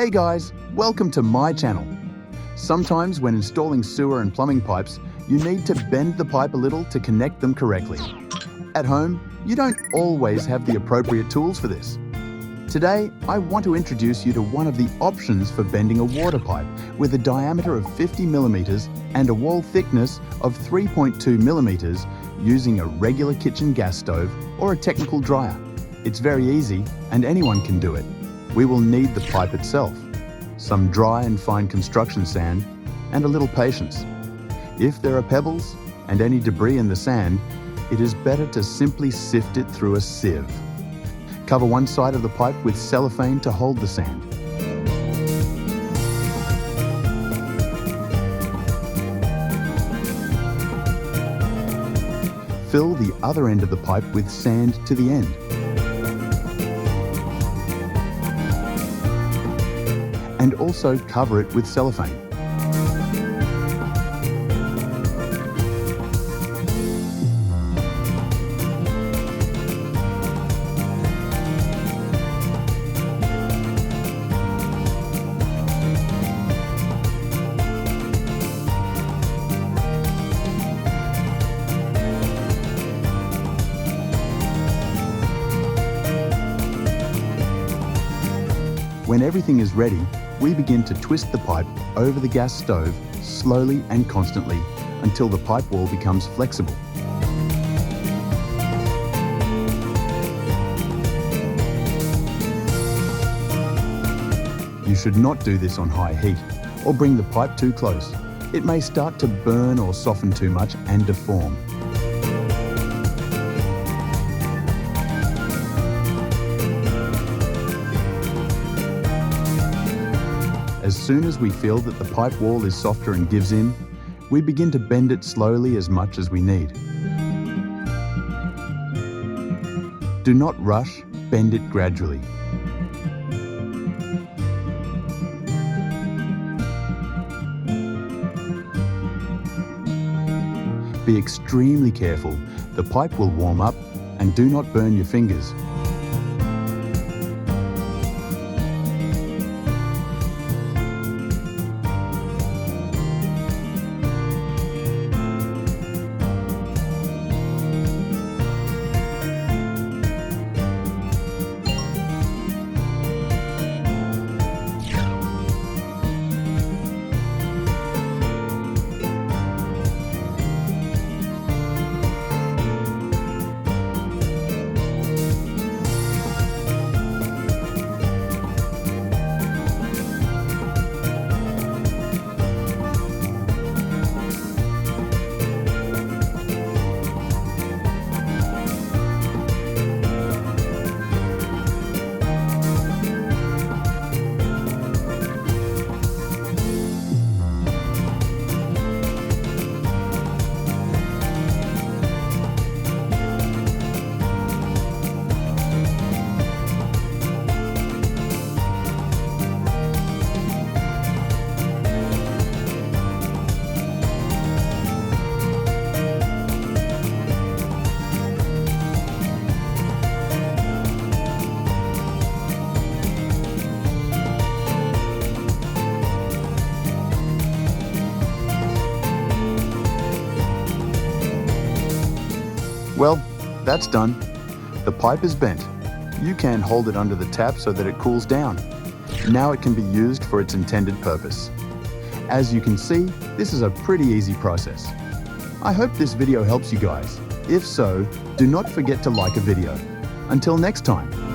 Hey guys, welcome to my channel. Sometimes when installing sewer and plumbing pipes, you need to bend the pipe a little to connect them correctly. At home, you don't always have the appropriate tools for this. Today, I want to introduce you to one of the options for bending a water pipe with a diameter of 50 millimeters and a wall thickness of 3.2 millimeters using a regular kitchen gas stove or a technical dryer. It's very easy and anyone can do it. We will need the pipe itself, some dry and fine construction sand, and a little patience. If there are pebbles and any debris in the sand, it is better to simply sift it through a sieve. Cover one side of the pipe with cellophane to hold the sand. Fill the other end of the pipe with sand to the end. And also cover it with cellophane. When everything is ready, we begin to twist the pipe over the gas stove slowly and constantly until the pipe wall becomes flexible. You should not do this on high heat or bring the pipe too close. It may start to burn or soften too much and deform. As soon as we feel that the pipe wall is softer and gives in, we begin to bend it slowly as much as we need. Do not rush, bend it gradually. Be extremely careful. The pipe will warm up and do not burn your fingers. Well, that's done. The pipe is bent. You can hold it under the tap so that it cools down. Now it can be used for its intended purpose. As you can see, this is a pretty easy process. I hope this video helps you guys. If so, do not forget to like a video. Until next time.